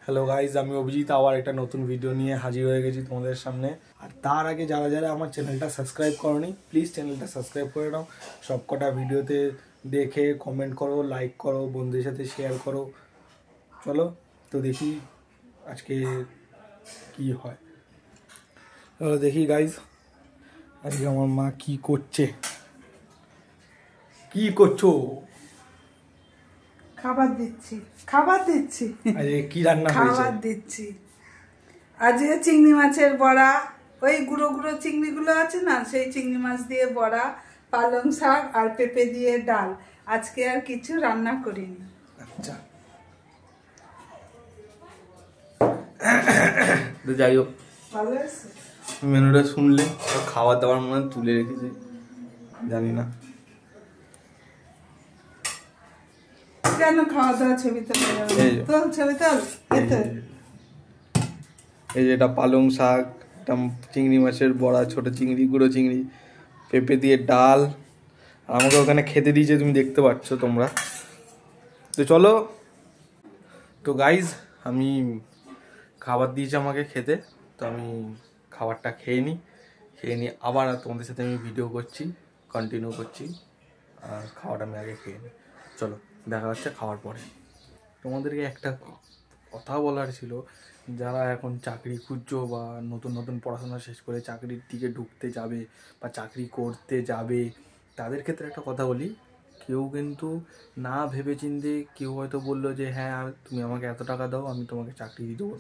Hello guys, আমি অভিজিৎ আবার একটা নতুন ভিডিও নিয়ে হাজির হয়ে গেছি তোমাদের সামনে। আর তার আগে যারা যারা আমার চ্যানেলটা সাবস্ক্রাইব করোনি, প্লিজ চ্যানেলটা সাবস্ক্রাইব করে নাও। সবকটা ভিডিওতে দেখে কমেন্ট করো, লাইক করো, বন্ধুদের সাথে শেয়ার করো। চলো তো দেখি আজকে কি হয়। চলো দেখি গাইজ, আজকে আমার মা কি করছে। কি করছো? খাবার দিচ্ছি। আজকে কি রান্না হয়েছে? খাবার দিচ্ছি। আজকে চিংড়ি মাছের বড়া, ওই গুঁড়ো গুঁড়ো চিংড়িগুলো আছে না, সেই চিংড়ি মাছ দিয়ে বড়া, পালং শাক আর পেঁপে দিয়ে ডাল। আজকে আর কিছু রান্না করিনি। আচ্ছা, তো যাই হোক, ভালো আছে। মেনুটা শুনলে খাবার দাবার মনে হয় তুলে রেখেছে, জানি না কেন। খাওয়া দাওয়া ছবি তোল, ছবি তোল। এই যে এটা পালং শাক, এটা চিংড়ি মাছের বড়া, ছোট চিংড়ি, গুঁড়ো চিংড়ি, পেঁপে দিয়ে ডাল। আর আমাকে ওখানে খেতে দিয়েছে, তুমি দেখতে পাচ্ছ তোমরা। তো চলো, তো গাইজ আমি খাবার দিয়েছে আমাকে খেতে, তো আমি খাবারটা খেয়ে নিই আবার তোমাদের সাথে আমি ভিডিও করছি, কন্টিনিউ করছি। আর খাওয়াটা আমি আগে খেয়ে নিই। চলো দেখা হচ্ছে খাওয়ার পরে। তোমাদেরকে একটা কথা বলার ছিল, যারা এখন চাকরি খুঁজছো বা নতুন নতুন পড়াশোনা শেষ করে চাকরির দিকে ঢুকতে যাবে বা চাকরি করতে যাবে, তাদের ক্ষেত্রে একটা কথা বলি। কেউ কিন্তু না ভেবেচিন্তে, কেউ হয়তো বললো যে হ্যাঁ তুমি আমাকে এত টাকা দাও, আমি তোমাকে চাকরি দিয়ে দেবো।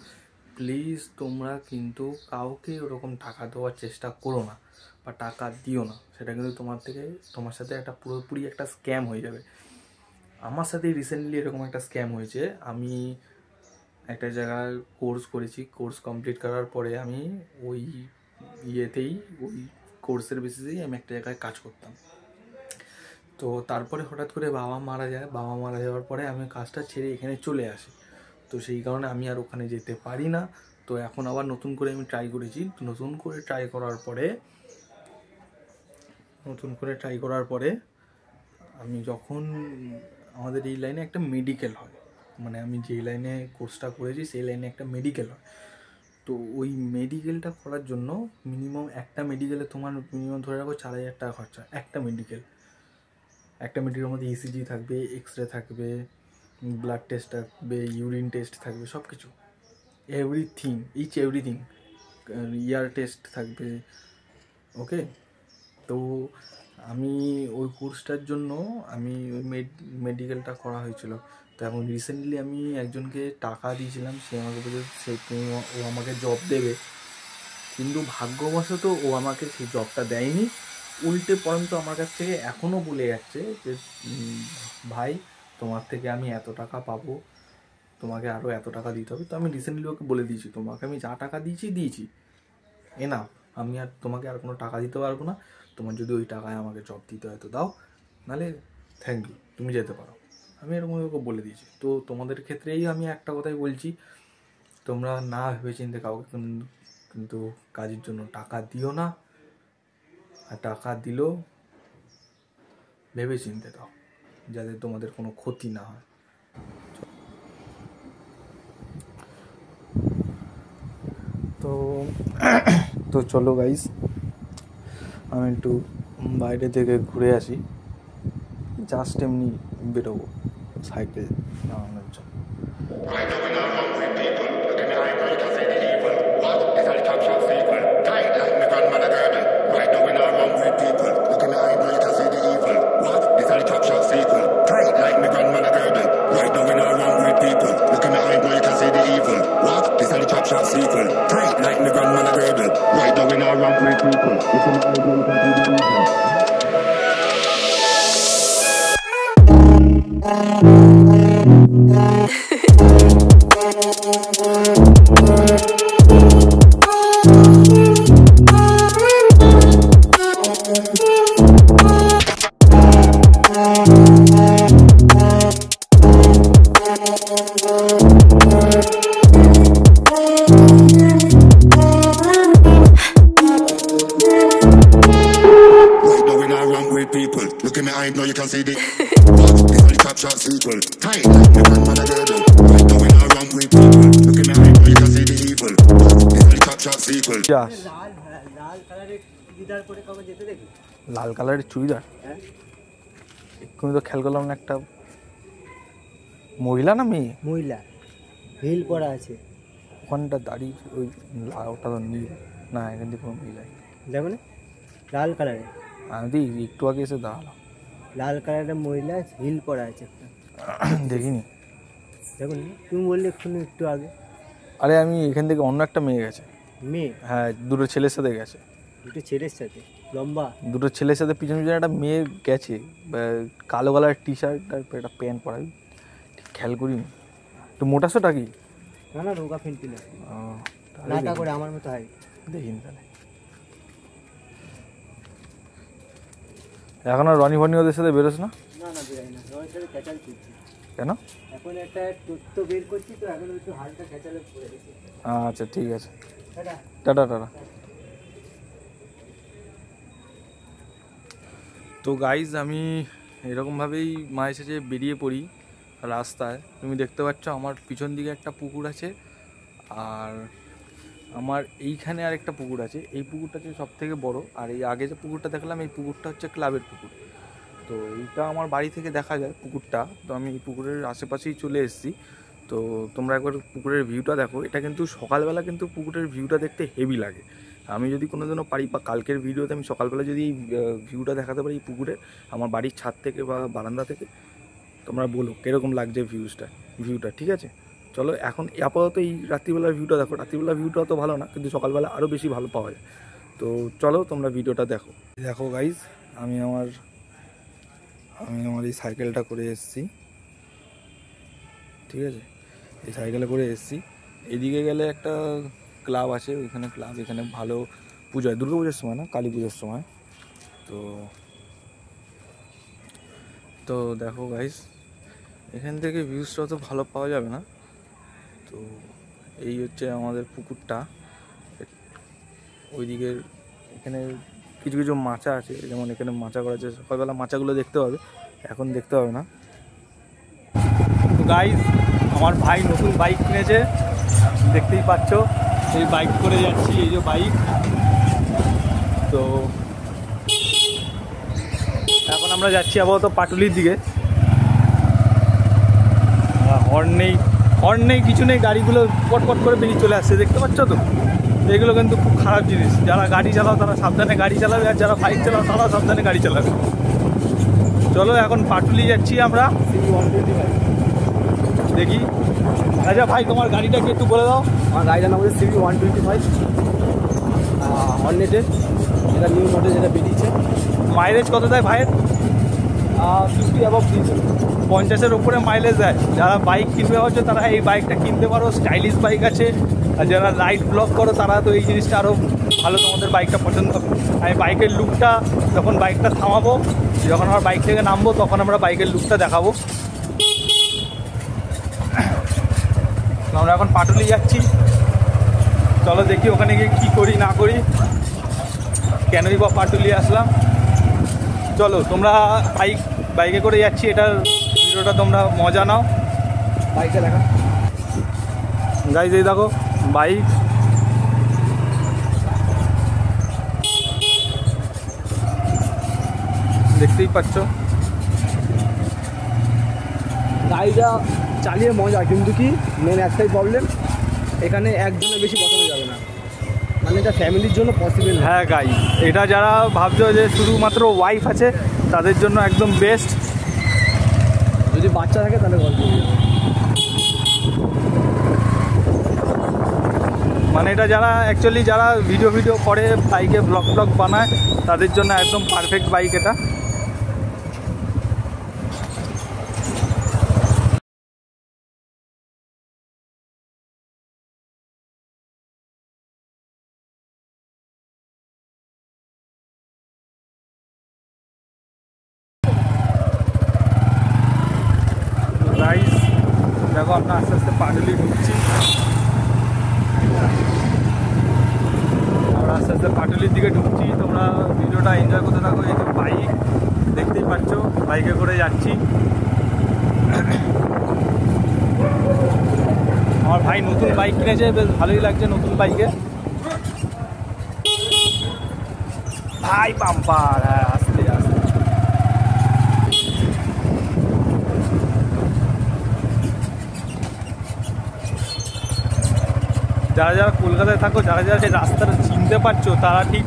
প্লিজ তোমরা কিন্তু কাউকে ওরকম টাকা দেওয়ার চেষ্টা করো না বা টাকা দিও না। সেটা কিন্তু তোমার সাথে একটা পুরোপুরি একটা স্ক্যাম হয়ে যাবে। আমার সাথে রিসেন্টলি এরকম একটা স্ক্যাম হয়েছে। আমি একটা জায়গায় কোর্স করেছি, কোর্স কমপ্লিট করার পরে আমি ওই কোর্সের বেসিসেই আমি একটা জায়গায় কাজ করতাম। তো তারপরে হঠাৎ করে বাবা মারা যাওয়ার পরে আমি কাজটা ছেড়ে এখানে চলে আসি। তো সেই কারণে আমি আর ওখানে যেতে পারি না। তো এখন আবার নতুন করে আমি ট্রাই করেছি। নতুন করে ট্রাই করার পরে আমি যখন, আমাদের এই লাইনে একটা মেডিকেল হয়, মানে আমি যেই লাইনে কোর্সটা করেছি সেই লাইনে একটা মেডিকেল হয়। তো ওই মেডিকেলটা করার জন্য মিনিমাম একটা মেডিকেলে তোমার মিনিমাম ধরে রাখো 4,000 টাকা খরচা। একটা মেডিকেলের মধ্যে ইসিজি থাকবে, এক্স রে থাকবে, ব্লাড টেস্ট থাকবে, ইউরিন টেস্ট থাকবে, সব কিছু, এভরিথিং ইয়ার টেস্ট থাকবে। ওকে, তো আমি ওই কোর্সটার জন্য আমি ওই মেডিকেলটা করা হয়েছিল। তো এখন রিসেন্টলি আমি একজনকে টাকা দিয়েছিলাম, সে আমাকে বলেছে ও আমাকে জব দেবে, কিন্তু ভাগ্যবশত ও আমাকে সেই জবটা দেয়নি। উল্টে পর্যন্ত আমার কাছ থেকে এখনও বলে যাচ্ছে যে ভাই তোমার থেকে আমি এত টাকা পাবো, তোমাকে আরও এত টাকা দিতে হবে। তো আমি রিসেন্টলি ওকে বলে দিয়েছি, তোমাকে আমি যা টাকা দিয়েছি না, আমি আর তোমাকে আর কোনো টাকা দিতে পারবো না। তোমার যদি ওই টাকায় আমাকে জব দিতে হয় তো দাও, নাহলে থ্যাংক ইউ, তুমি যেতে পারো। আমি এরকম ওকে বলে দিয়েছি। তো তোমাদের ক্ষেত্রেই আমি একটা কথাই বলছি, তোমরা না ভেবেচিন্তে কাউকে কিন্তু কাজের জন্য টাকা দিও না। আর টাকা দিলেও ভেবেচিন্তে দাও, যাতে তোমাদের কোনো ক্ষতি না হয়। তো চলো গাইস, আমি একটু বাইরে থেকে ঘুরে আসি, জাস্ট এমনি বেরোবো সাইকেল নামানোর জন্য। I know you can see the This is the top shot sequel. Tight like the grandmother girdle. Right now in our wrong with people. Looking shot sequel. যাস লাল কালারের চুড়িদার এক্ষুনি তো খেয়াল করলাম না, একটা মহিলা না মেয়ে? মহিলা, হিল পরা আছে। ওখানটা দাড়ি ওই ওটা তো নীল না, এখান থেকে কোনো মহিলা দেখো না, লাল কালারের। আমি তো একটু আগে এসে দাঁড়ালাম। লাল কালারের মহিলা হিল পরা আছে একটা। দেখিনি। দেখুন, তুমি বললে একটু আগে। আরে আমি এখান থেকে অন্য একটা মেয়ে গেছে। মেয়ে? হ্যাঁ, দুটো ছেলের সাথে গেছে। দুটো ছেলের সাথে? লম্বা? দুটো ছেলের সাথে পিছনে পিছনে একটা মেয়ে গেছে, কালো কালার টি শার্ট আর একটা প্যান্ট পরা, ঠিক খেয়াল করিনি। তো মোটা সোটা কি? না না, রোগা ফেলতি না, তাহলে নাটা করে আমার মতো হয়। দেখিনি তাহলে। এখন আর রনি ফনি ওদের সাথে বেরোস না? না না, বেরাই না, রনির সাথে ক্যাচাল করছি। কেন? এখন একটা তথ্য বের করছি তো, এখন একটু হালকা ক্যাচালে পড়ে গেছে। আচ্ছা ঠিক আছে, টাটা টাটা টাটা। তো গাইজ আমি এরকমভাবেই মাঝে সাঝে বেরিয়ে পড়ি রাস্তায়। তুমি দেখতে পাচ্ছ আমার পিছন দিকে একটা পুকুর আছে, আর আমার এইখানে আরেকটা পুকুর আছে। এই পুকুরটা হচ্ছে সব থেকে বড়ো, আর এই আগে যে পুকুরটা দেখলাম এই পুকুরটা হচ্ছে ক্লাবের পুকুর। তো এইটা আমার বাড়ি থেকে দেখা যায় পুকুরটা। তো আমি এই পুকুরের আশেপাশেই চলে এসেছি। তো তোমরা একবার পুকুরের ভিউটা দেখো। এটা কিন্তু সকালবেলা কিন্তু পুকুরের ভিউটা দেখতে হেভি লাগে। আমি যদি কোনো দিনও পারি বা কালকের ভিডিওতে আমি সকালবেলা যদি এই ভিউটা দেখাতে পারি পুকুরের, আমার বাড়ির ছাদ থেকে বা বারান্দা থেকে, তোমরা বলো কীরকম লাগছে ভিউটা, ঠিক আছে? চলো এখন আপাতত এই রাত্রিবেলার ভিউটা দেখো। রাত্রিবেলার ভিউটা তো ভালো না, কিন্তু সকালবেলা আরও বেশি ভালো পাওয়া যায়। তো চলো তোমরা ভিডিওটা দেখো। দেখো গাইজ, আমি আমার এই সাইকেলটা করে এসেছি, ঠিক আছে? এই সাইকেলে করে এসেছি। এদিকে গেলে একটা ক্লাব আছে, ওইখানে ক্লাব, এখানে ভালো পুজো হয়, দুর্গা পুজোর সময় না, কালী পুজোর সময়। তো দেখো গাইজ, এখান থেকে ভিউজটা তো ভালো পাওয়া যাবে না। তো এই হচ্ছে আমাদের পুকুরটা। ওইদিকের এখানে কিছু কিছু মাচা আছে, যেমন এখানে মাচা করা আছে। সকালবেলা মাচাগুলো দেখতে হবে, এখন দেখতে হবে না। তো গাইজ, আমার ভাই নতুন বাইক কিনেছে, দেখতেই পাচ্ছ। এই বাইক করে যাচ্ছি, এই যে বাইক। তো এখন আমরা যাচ্ছি আপাতত পাটুলির দিকে। হর্ন নেই, কিছু নেই, গাড়িগুলো পটপট করে বেরিয়ে চলে আসছে, দেখতে পাচ্ছ তো? এগুলো কিন্তু খুব খারাপ জিনিস। যারা গাড়ি চালাও তারা সাবধানে গাড়ি চালাবে, আর যারা বাইক চালাও তারা সাবধানে গাড়ি চালাবে। চলো এখন পাটুলি যাচ্ছি আমরা। দেখি। আচ্ছা ভাই, তোমার গাড়িটা কি একটু বলে দাও। আমার গাড়িটার নাম হচ্ছে CV 125 হর্নেটের, যেটা নিউ মডেল, যেটা বেরিয়েছে। মাইলেজ কত দেয় ভাইয়ের? 50 অ্যাবভ দিয়েছে, 50-এর উপরে মাইলেজ দেয়। যারা বাইক কিনবে হচ্ছে তারা এই বাইকটা কিনতে পারো, স্টাইলিশ বাইক আছে। আর যারা রাইড ব্লগ করো তারা তো এই জিনিসটা আরও ভালো, তোমাদের বাইকটা পছন্দ হবে। আমি বাইকের লুকটা যখন বাইকটা থামাবো, যখন আমার বাইক থেকে নামবো, তখন আমরা বাইকের লুকটা দেখাবো। আমরা এখন পাটুলি যাচ্ছি, চলো দেখি ওখানে গিয়ে কী করি না করি, কেনই বা পাটুলি আসলাম। চলো তোমরা বাইকে করে যাচ্ছি, এটার ভিডিওটা তোমরা মজা নাও। বাইকটা দেখা গাইজ, এই দেখো বাইক। দেখতেই পাচ্ছ গাড়িটা চালিয়ে মজা, কিন্তু কি মেন একটাই প্রবলেম, এখানে একজনের বেশি বসানো যাবে না, মানে এটা ফ্যামিলির জন্য পসিবল না। হ্যাঁ গাইজ, এটা যারা ভাবছো যে শুধুমাত্র ওয়াইফ আছে তাদের জন্য একদম বেস্ট। যদি বাচ্চা থাকে তাহলে গল্প। মানে এটা যারা অ্যাকচুয়ালি যারা ভিডিও করে, বাইকে ব্লগ বানায়, তাদের জন্য একদম পারফেক্ট বাইক এটা। গাইস দেখো, আমরা আস্তে আস্তে পাটুলি ঢুকছি। আমরা আস্তে আস্তে পাটুলির দিকে ঢুকছি। তোমরা ভিডিওটা এনজয় করতে থাকো। এই যে বাইক দেখতেই পাচ্ছ, বাইকে করে যাচ্ছি। আমার ভাই নতুন বাইক কিনেছে, বেশ ভালোই লাগছে নতুন বাইকে। ভাই বাম্পার, হ্যাঁ আস্তে আস্তে। যারা যারা কলকাতায় থাকো, যারা যারা এই রাস্তাটা চিনতে পারছো, তারা ঠিক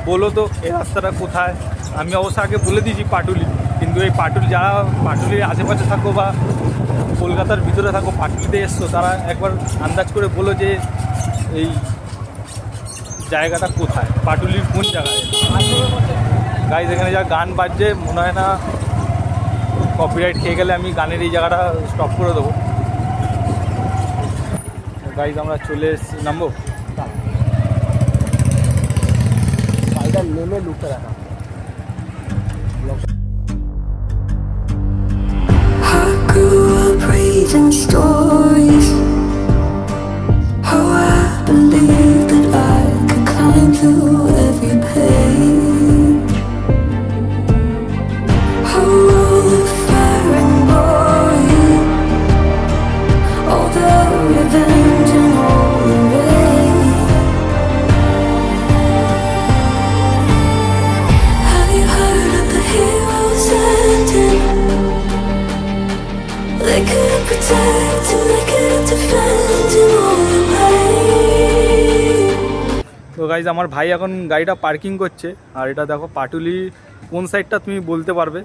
বলো তো এই রাস্তাটা কোথায়। আমি অবশ্য আগে বলে দিয়েছি পাটুলি, কিন্তু এই পাটুলি যারা পাটুলির আশেপাশে থাকো বা কলকাতার ভিতরে থাকো, পাটুলিতে এসছো, তারা একবার আন্দাজ করে বলো যে এই জায়গাটা কোথায়, পাটুলির কোন জায়গায়। গাইজ এখানে যা গান বাজছে, মনে হয় না কপিরাইট খেয়ে গেলে আমি গানের এই জায়গাটা স্টপ করে দেবো। গাইজ আমরা চলে এসেছি, নামবো। বাইকটা নেমে লুকটা দেখা। I grew up reading stories. How I believed that I could climb through every page. How all the fire and glory, all the revenge and all the rage. Have you heard of the heroes ending? They couldn't protect and they couldn't defend in all the ways. তো guys আমার ভাই এখন গাড়িটা parking করছে, আর এটা দেখো পাটুলি কোন সাইডটা তুমি বলতে পারবে,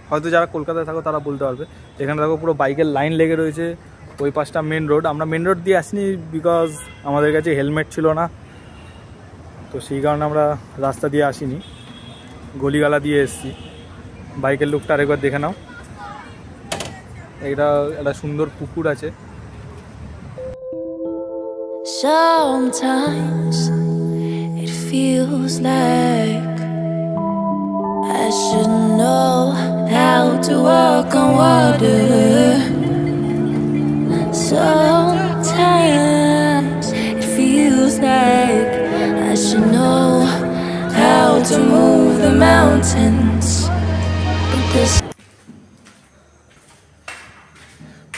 হয়তো যারা কলকাতায় থাকো তারা বলতে পারবে। এখানে দেখো পুরো বাইকের লাইন লেগে রয়েছে, ওই পাশটা মেন রোড। আমরা মেন রোড দিয়ে আসিনি বিকজ আমাদের কাছে হেলমেট ছিল না, তো সেই কারণে আমরা রাস্তা দিয়ে আসিনি, গলিগালা দিয়ে এসেছি। বাইকের লুকটা আরেকবার দেখে নাও, এটা একটা সুন্দর পুকুর আছে। Sometimes it feels like I should know how to walk on water. Sometimes it feels like I should know how to move the mountains. But this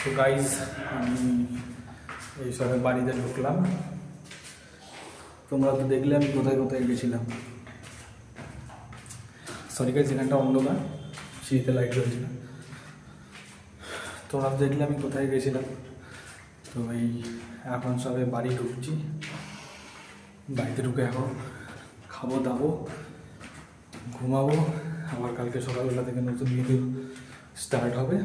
তো গাইজ আমি এই সবে বাড়িতে ঢুকলাম। তোমরা তো দেখলে আমি কোথায় কোথায় গেছিলাম। সরি গাইজ, এখানটা অন্ধকার, শীতে লাইট রয়েছে না। তোমরা তো দেখলে আমি কোথায় গেছিলাম। তো এই এখন সবে বাড়ি ঢুকছি। বাড়িতে ঢুকে এখন খাবো দাবো, ঘুমাবো, আবার কালকে সকালবেলা থেকে নতুন ভিডিও স্টার্ট হবে।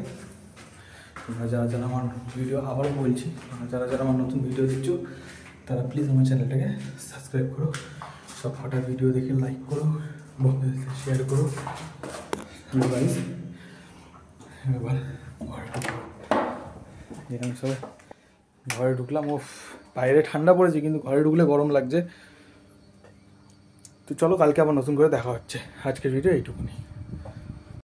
তোমরা যারা যারা আমার ভিডিও, আবারও বলছি, তোমরা যারা যারা আমার নতুন ভিডিও দেখছো, তারা প্লিজ আমার চ্যানেলটাকে সাবস্ক্রাইব করো, সব কটা ভিডিও দেখে লাইক করো, বন্ধুদের সাথে শেয়ার করো। গাইস এবার ঘরে ঢুকবো। এখানে সবাই ঘরে ঢুকলাম। ও বাইরে ঠান্ডা পড়েছে, কিন্তু ঘরে ঢুকলে গরম লাগছে। তো চলো, কালকে আবার নতুন করে দেখা হচ্ছে। আজকের ভিডিও এইটুকুনি।